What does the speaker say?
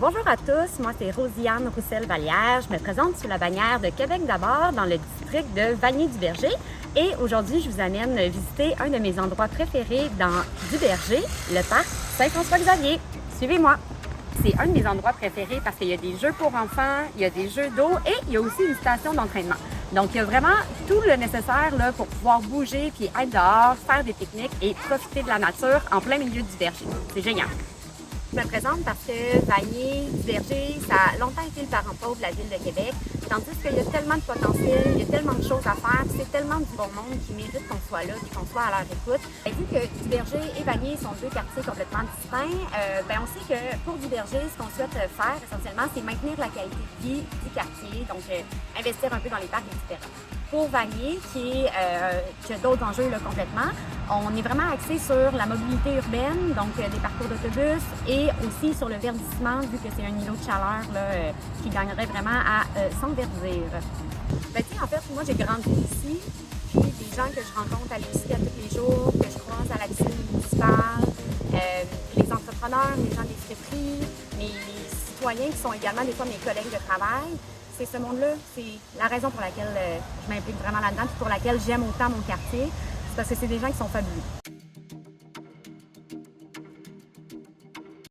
Bonjour à tous, moi c'est Rosiane Roussel-Vallière. Je me présente sous la bannière de Québec d'abord dans le district de Vanier-du-Berger. Et aujourd'hui, je vous amène visiter un de mes endroits préférés dans Duberger, le parc Saint-François-Xavier. Suivez-moi! C'est un de mes endroits préférés parce qu'il y a des jeux pour enfants, il y a des jeux d'eau et il y a aussi une station d'entraînement. Donc, il y a vraiment tout le nécessaire là, pour pouvoir bouger puis être dehors, faire des pique-niques et profiter de la nature en plein milieu du verger. C'est génial! Je me présente parce que Vanier-du-Berger, ça a longtemps été le parent pauvre de la ville de Québec, tandis qu'il y a tellement de potentiel, il y a tellement de choses à faire, c'est tellement du bon monde qui mérite qu'on soit là et qu'on soit à leur écoute. Et vu que Duberger et Vanier sont deux quartiers complètement distincts, on sait que pour Duberger, ce qu'on souhaite faire essentiellement, c'est maintenir la qualité de vie du quartier, donc investir un peu dans les parcs, etc. Pour Vanier, qui a d'autres enjeux là, complètement, on est vraiment axé sur la mobilité urbaine, donc des parcours d'autobus et aussi sur le verdissement, vu que c'est un îlot de chaleur là, qui gagnerait vraiment à s'enverdir. En fait, moi j'ai grandi ici, puis des gens que je rencontre à l'épicerie à tous les jours, que je croise à la piscine municipale, les entrepreneurs, les gens des friperies, les citoyens qui sont également des fois mes collègues de travail. C'est ce monde-là, c'est la raison pour laquelle je m'implique vraiment là-dedans, puis pour laquelle j'aime autant mon quartier, c'est parce que c'est des gens qui sont fabuleux.